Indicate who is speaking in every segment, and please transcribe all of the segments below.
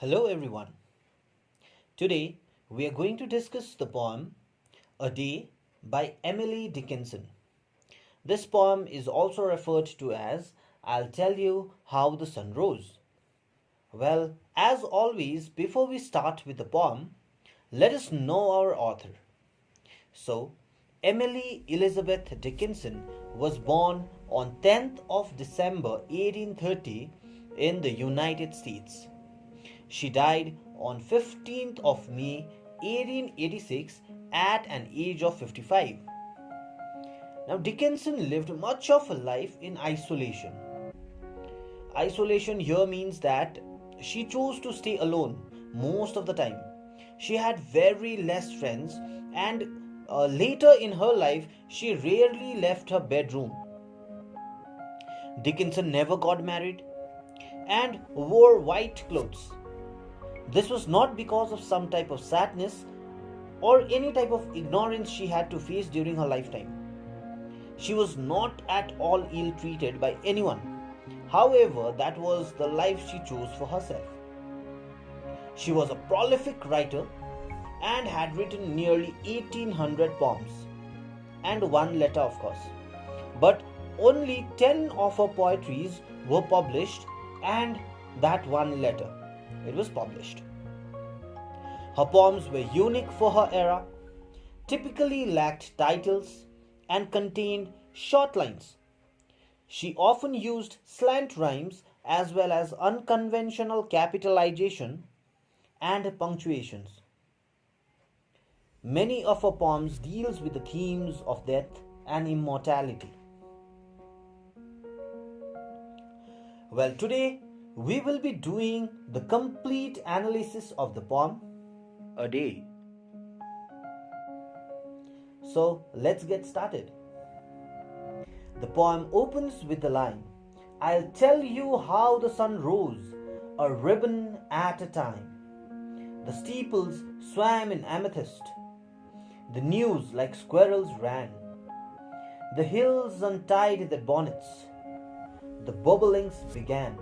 Speaker 1: Hello everyone. Today we are going to discuss the poem A Day by Emily Dickinson. This poem is also referred to as I'll Tell You How the Sun Rose. Well, as always, before we start with the poem, let us know our author. So, Emily Elizabeth Dickinson was born on 10th of December 1830 in the United States. She died on 15th of May 1886 at an age of 55. Now, Dickinson lived much of her life in isolation. Isolation here means that she chose to stay alone most of the time. She had very less friends, and later in her life, she rarely left her bedroom. Dickinson never got married and wore white clothes. This was not because of some type of sadness or any type of ignorance she had to face during her lifetime. She was not at all ill treated by anyone. However, that was the life she chose for herself. She was a prolific writer and had written nearly 1800 poems and one letter, of course. But only 10 of her poetries were published, and that one letter, it was published. Her poems were unique for her era, typically lacked titles, and contained short lines. She often used slant rhymes as well as unconventional capitalization and punctuations. Many of her poems deals with the themes of death and immortality. Well, today we will be doing the complete analysis of the poem A Day. So let's get started. The poem opens with the line, I'll tell you how the sun rose, a ribbon at a time. The steeples swam in amethyst. The news like squirrels ran. The hills untied their bonnets. The bubblings began.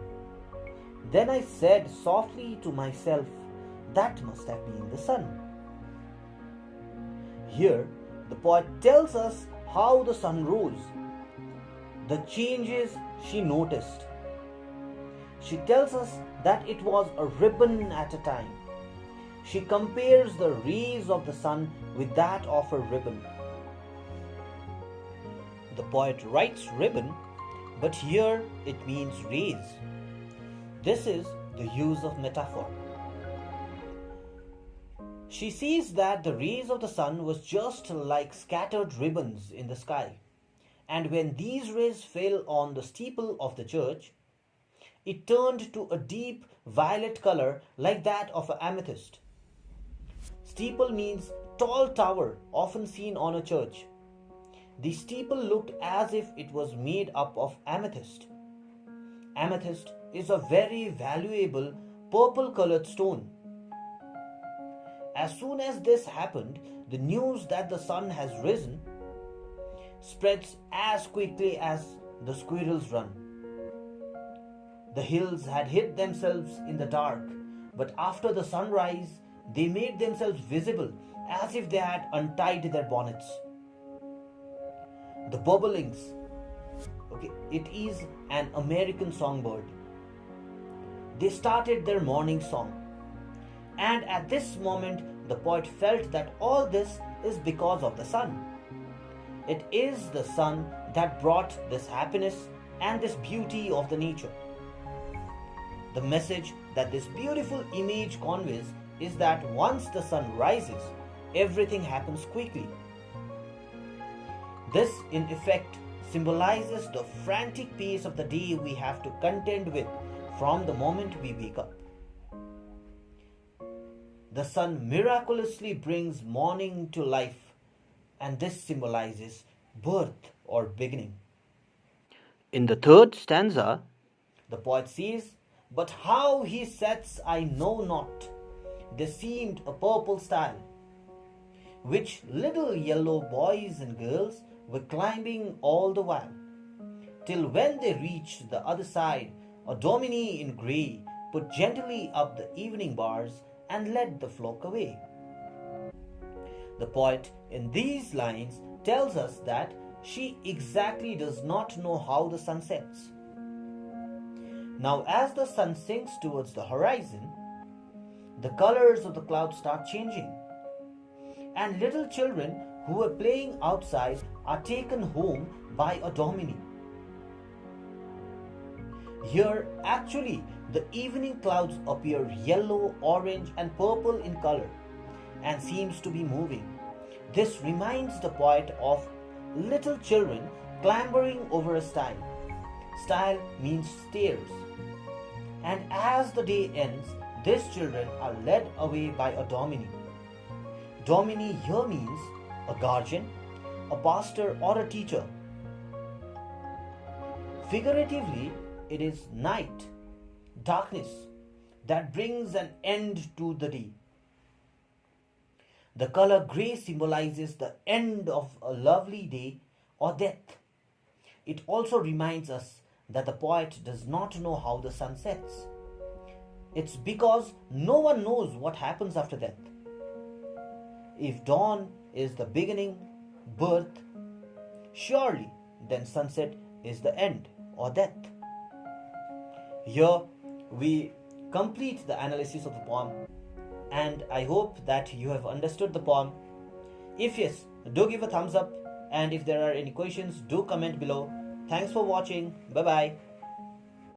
Speaker 1: Then I said softly to myself, that must have been the sun. Here, the poet tells us how the sun rose, the changes she noticed. She tells us that it was a ribbon at a time. She compares the rays of the sun with that of a ribbon. The poet writes ribbon, but here it means rays. This is the use of metaphor. She sees that the rays of the sun was just like scattered ribbons in the sky, and when these rays fell on the steeple of the church, it turned to a deep violet color like that of an amethyst. Steeple means tall tower often seen on a church. The steeple looked as if it was made up of amethyst. Amethyst is a very valuable purple colored stone. As soon as this happened, the news that the sun has risen spreads as quickly as the squirrels run. The hills had hid themselves in the dark, but after the sunrise, they made themselves visible as if they had untied their bonnets. The bobolinks, it is an American songbird. They started their morning song. And at this moment, the poet felt that all this is because of the sun. It is the sun that brought this happiness and this beauty of the nature. The message that this beautiful image conveys is that once the sun rises, everything happens quickly. This, in effect, symbolizes the frantic pace of the day we have to contend with from the moment we wake up. The sun miraculously brings morning to life, and this symbolizes birth or beginning. In the third stanza, the poet says, but how he sets I know not. There seemed a purple stile, which little yellow boys and girls were climbing all the while, till when they reached the other side, a dominie in grey put gently up the evening bars, and led the flock away. The poet in these lines tells us that she exactly does not know how the sun sets. Now, as the sun sinks towards the horizon, the colors of the clouds start changing, and little children who were playing outside are taken home by a dominie. Here, actually, the evening clouds appear yellow, orange, and purple in color and seems to be moving. This reminds the poet of little children clambering over a stile. Stile means stairs. And as the day ends, these children are led away by a dominie. Dominie here means a guardian, a pastor, or a teacher. Figuratively, it is night, darkness, that brings an end to the day. The color grey symbolizes the end of a lovely day or death. It also reminds us that the poet does not know how the sun sets. It's because no one knows what happens after death. If dawn is the beginning, birth, surely then sunset is the end or death. Here we complete the analysis of the poem, and I hope that you have understood the poem. If yes, do give a thumbs up, and if there are any questions, do comment below. Thanks for watching. Bye bye.